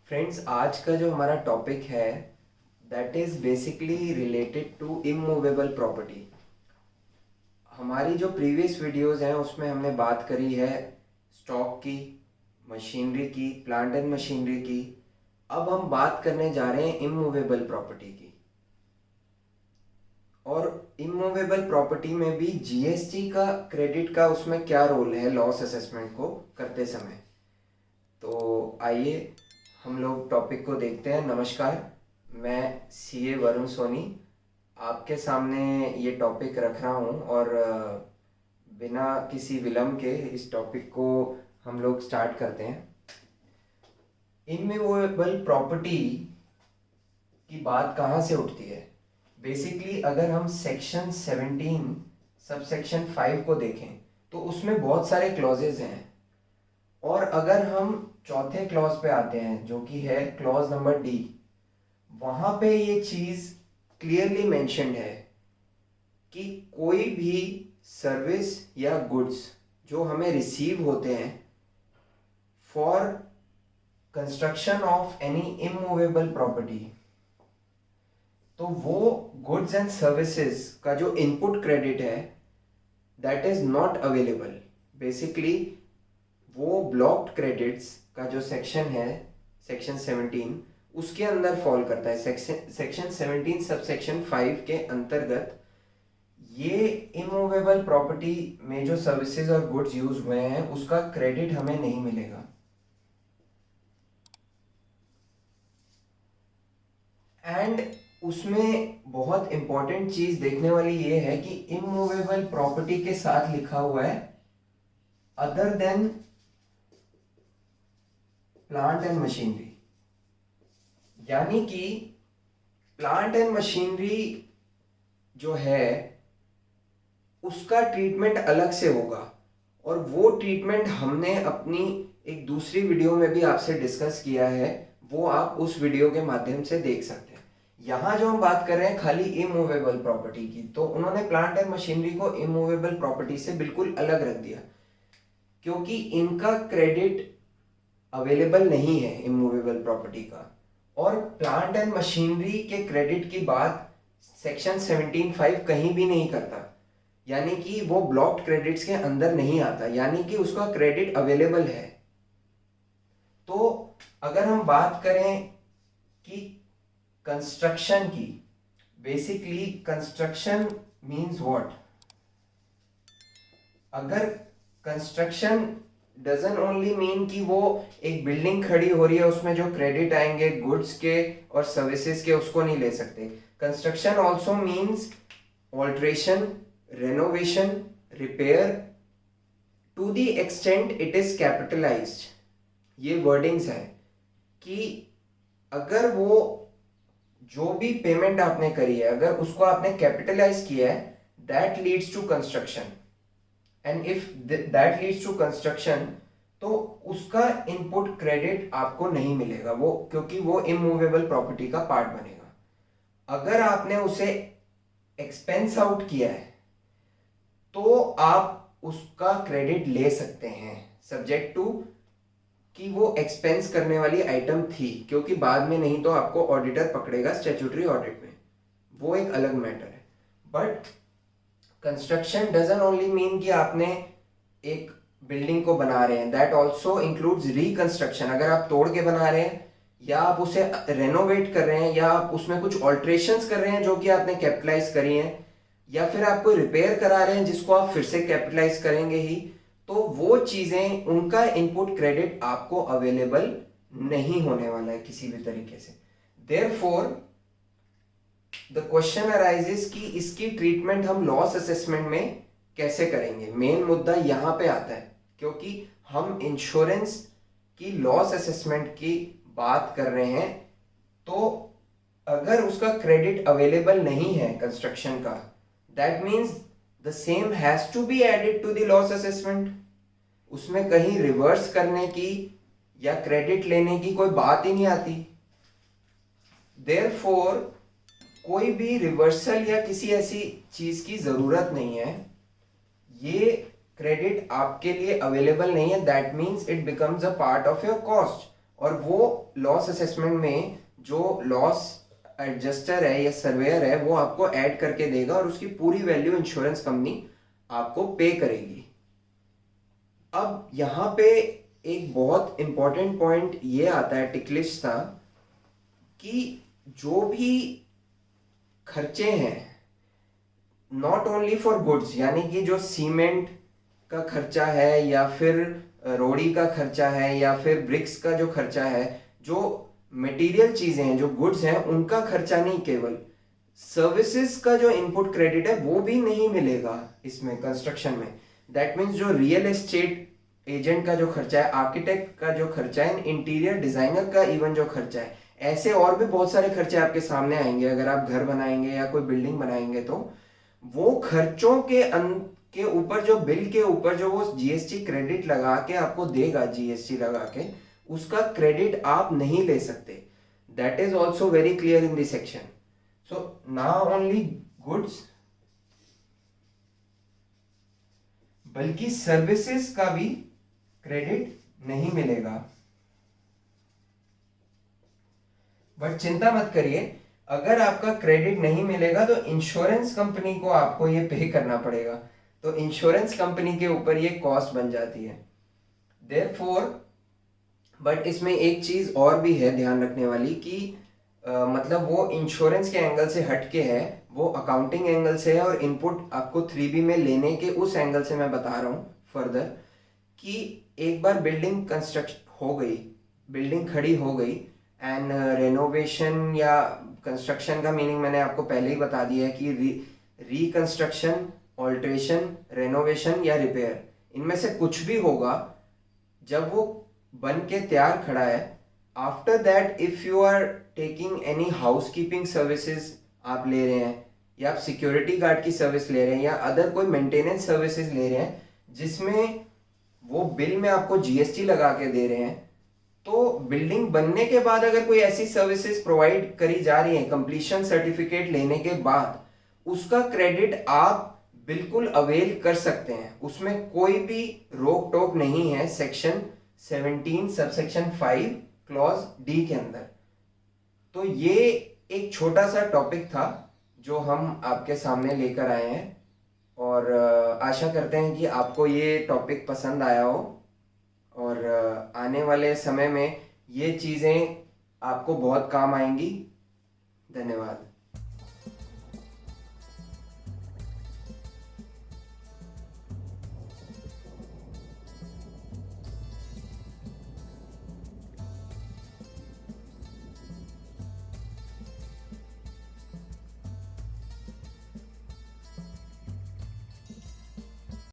Friends, आज का जो हमारा टॉपिक है that is basically related to immovable property. हमारी जो प्रीवियस वीडियोस हैं उसमें हमने बात करी है स्टॉक की, मशीनरी की, प्लांट एंड मशीनरी की। अब हम बात करने जा रहे हैं इमूवेबल प्रॉपर्टी की। और इमूवेबल प्रॉपर्टी में भी जीएसटी का, क्रेडिट का उसमें क्या रोल है लॉस असेसमेंट को करते समय। तो आइए हम लोग टॉपिक को देखते हैं। नमस्कार, मैं सीए वरुण सोनी आपके सामने ये टॉपिक रख रहा हूँ और बिना किसी विलंब के इस टॉपिक को हम लोग स्टार्ट करते हैं। इमूवेबल प्रॉपर्टी की बात कहाँ से उठती है? बेसिकली अगर हम सेक्शन 17 सब सेक्शन 5 को देखें तो उसमें बहुत सारे क्लॉजेज हैं। और अगर हम चौथे क्लॉज पे आते हैं जो कि है क्लॉज नंबर डी, वहां पे ये चीज क्लियरली मेंशन्ड है कि कोई भी सर्विस या गुड्स जो हमें रिसीव होते हैं for construction of any immovable property, तो वो गुड्स एंड सर्विसेज का जो इनपुट क्रेडिट है that is not available. Basically वो ब्लॉक्ड क्रेडिट्स का जो सेक्शन है सेक्शन 17 उसके अंदर फॉल करता है। सेक्शन 17 सब सेक्शन 5 के अंतर्गत ये इमूवेबल प्रॉपर्टी में जो सर्विसेज और गुड्स यूज हुए हैं उसका क्रेडिट हमें नहीं मिलेगा। एंड उसमें बहुत इंपॉर्टेंट चीज देखने वाली ये है कि इमूवेबल प्रॉपर्टी के साथ लिखा हुआ है other than plant and machinery, यानी कि प्लांट एंड मशीनरी जो है उसका ट्रीटमेंट अलग से होगा। और वो ट्रीटमेंट हमने अपनी एक दूसरी वीडियो में भी आपसे डिस्कस किया है, वो आप उस वीडियो के माध्यम से देख सकते हैं। यहाँ जो हम बात कर रहे हैं खाली इमूवेबल प्रॉपर्टी की, तो उन्होंने प्लांट एंड मशीनरी को इमूवेबल प्रॉपर्टी से बिल्कुल अलग रख दिया क्योंकि इनका क्रेडिट अवेलेबल नहीं है इमूवेबल प्रॉपर्टी का। और प्लांट एंड मशीनरी के क्रेडिट की बात सेक्शन 17(5) कहीं भी नहीं करता, यानी कि वो ब्लॉक्ड क्रेडिट्स के अंदर नहीं आता, यानी कि उसका क्रेडिट अवेलेबल है। तो अगर हम बात करें कि कंस्ट्रक्शन की, बेसिकली कंस्ट्रक्शन मींस व्हाट? अगर कंस्ट्रक्शन डजन ओनली मीन कि वो एक बिल्डिंग खड़ी हो रही है उसमें जो क्रेडिट आएंगे गुड्स के और सर्विसेज के उसको नहीं ले सकते। Construction also means alteration, renovation, repair to the extent it is capitalized. ये वर्डिंग्स है कि अगर वो जो भी पेमेंट आपने करी है अगर उसको आपने कैपिटलाइज किया है that leads to construction. And if that leads to construction तो उसका इनपुट क्रेडिट आपको नहीं मिलेगा वो, क्योंकि वो इमूवेबल प्रॉपर्टी का पार्ट बनेगा। अगर आपने उसे एक्सपेंस आउट किया है तो आप उसका क्रेडिट ले सकते हैं सब्जेक्ट टू कि वो एक्सपेंस करने वाली आइटम थी, क्योंकि बाद में नहीं तो आपको ऑडिटर पकड़ेगा स्टैट्यूटरी ऑडिट में, वो एक अलग मैटर है। But construction doesn't only mean कि आपने एक बिल्डिंग को बना रहे हैं, दैट ऑल्सो इंक्लूड्स रिकंस्ट्रक्शन। अगर आप तोड़ के बना रहे हैं या आप उसे रेनोवेट कर रहे हैं या आप उसमें कुछ ऑल्ट्रेशंस कर रहे हैं जो कि आपने कैपिटलाइज करी हैं, या फिर आप कोई रिपेयर करा रहे हैं जिसको आप फिर से कैपिटलाइज करेंगे ही, तो वो चीजें उनका इनपुट क्रेडिट आपको अवेलेबल नहीं होने वाला है किसी भी तरीके से। देयरफॉर द क्वेश्चन अराइजेस कि इसकी ट्रीटमेंट हम लॉस असेसमेंट में कैसे करेंगे। मेन मुद्दा यहां पे आता है क्योंकि हम इंश्योरेंस की लॉस असेसमेंट की बात कर रहे हैं, तो अगर उसका क्रेडिट अवेलेबल नहीं है कंस्ट्रक्शन का, that means the same has to be added to the loss assessment. उसमें कहीं रिवर्स करने की या क्रेडिट लेने की कोई बात ही नहीं आती। देयरफॉर कोई भी रिवर्सल या किसी ऐसी चीज की जरूरत नहीं है, ये क्रेडिट आपके लिए अवेलेबल नहीं है, that means it becomes a part of your cost. और वो लॉस असेसमेंट में जो लॉस एडजस्टर है या सर्वेयर है वो आपको ऐड करके देगा और उसकी पूरी वैल्यू इंश्योरेंस कंपनी आपको पे करेगी। अब यहाँ पे एक बहुत इंपॉर्टेंट पॉइंट ये आता है, टिकलिस्ट था, कि जो भी खर्चे हैं नॉट ओनली फॉर गुड्स, यानी कि जो सीमेंट का खर्चा है या फिर रोड़ी का खर्चा है या फिर ब्रिक्स का जो खर्चा है, जो मटेरियल चीजें हैं, जो गुड्स हैं, उनका खर्चा नहीं, केवल सर्विसेज का जो इनपुट क्रेडिट है वो भी नहीं मिलेगा इसमें कंस्ट्रक्शन में। दैट मीन्स जो रियल एस्टेट एजेंट का जो खर्चा है, आर्किटेक्ट का जो खर्चा है, इंटीरियर डिजाइनर का इवन जो खर्चा है, ऐसे और भी बहुत सारे खर्चे आपके सामने आएंगे अगर आप घर बनाएंगे या कोई बिल्डिंग बनाएंगे। तो वो खर्चों के ऊपर जो बिल के ऊपर जो वो जीएसटी क्रेडिट लगा के आपको देगा, जीएसटी लगा के, उसका क्रेडिट आप नहीं ले सकते। That is also very clear in this section. So now only goods, बल्कि सर्विसेज का भी क्रेडिट नहीं मिलेगा। बट चिंता मत करिए, अगर आपका क्रेडिट नहीं मिलेगा तो इंश्योरेंस कंपनी को आपको ये पे करना पड़ेगा, तो इंश्योरेंस कंपनी के ऊपर ये कॉस्ट बन जाती है। देयरफॉर, बट इसमें एक चीज और भी है ध्यान रखने वाली कि मतलब वो इंश्योरेंस के एंगल से हटके है, वो अकाउंटिंग एंगल से है और इनपुट आपको 3B में लेने के उस एंगल से मैं बता रहा हूँ फर्दर, कि एक बार बिल्डिंग कंस्ट्रक्ट हो गई, बिल्डिंग खड़ी हो गई, एंड रेनोवेशन या कंस्ट्रक्शन का मीनिंग मैंने आपको पहले ही बता दिया है कि रिकंस्ट्रक्शन, ऑल्ट्रेशन, रेनोवेशन या रिपेयर, इनमें से कुछ भी होगा जब वो बन के तैयार खड़ा है। After that if you are taking any housekeeping services आप ले रहे हैं, या आप सिक्योरिटी गार्ड की सर्विस ले रहे हैं, या अदर कोई मेंटेनेंस सर्विसेज ले रहे हैं जिसमें वो बिल में आपको जीएसटी लगा के दे रहे हैं, तो बिल्डिंग बनने के बाद अगर कोई ऐसी सर्विसेज प्रोवाइड करी जा रही है कंप्लीशन सर्टिफिकेट लेने के बाद, उसका क्रेडिट आप बिल्कुल अवेल कर सकते हैं, उसमें कोई भी रोक टोक नहीं है सेक्शन 17 सबसेक्शन 5 क्लॉज डी के अंदर। तो ये एक छोटा सा टॉपिक था जो हम आपके सामने लेकर आए हैं, और आशा करते हैं कि आपको ये टॉपिक पसंद आया हो और आने वाले समय में ये चीज़ें आपको बहुत काम आएंगी। धन्यवाद।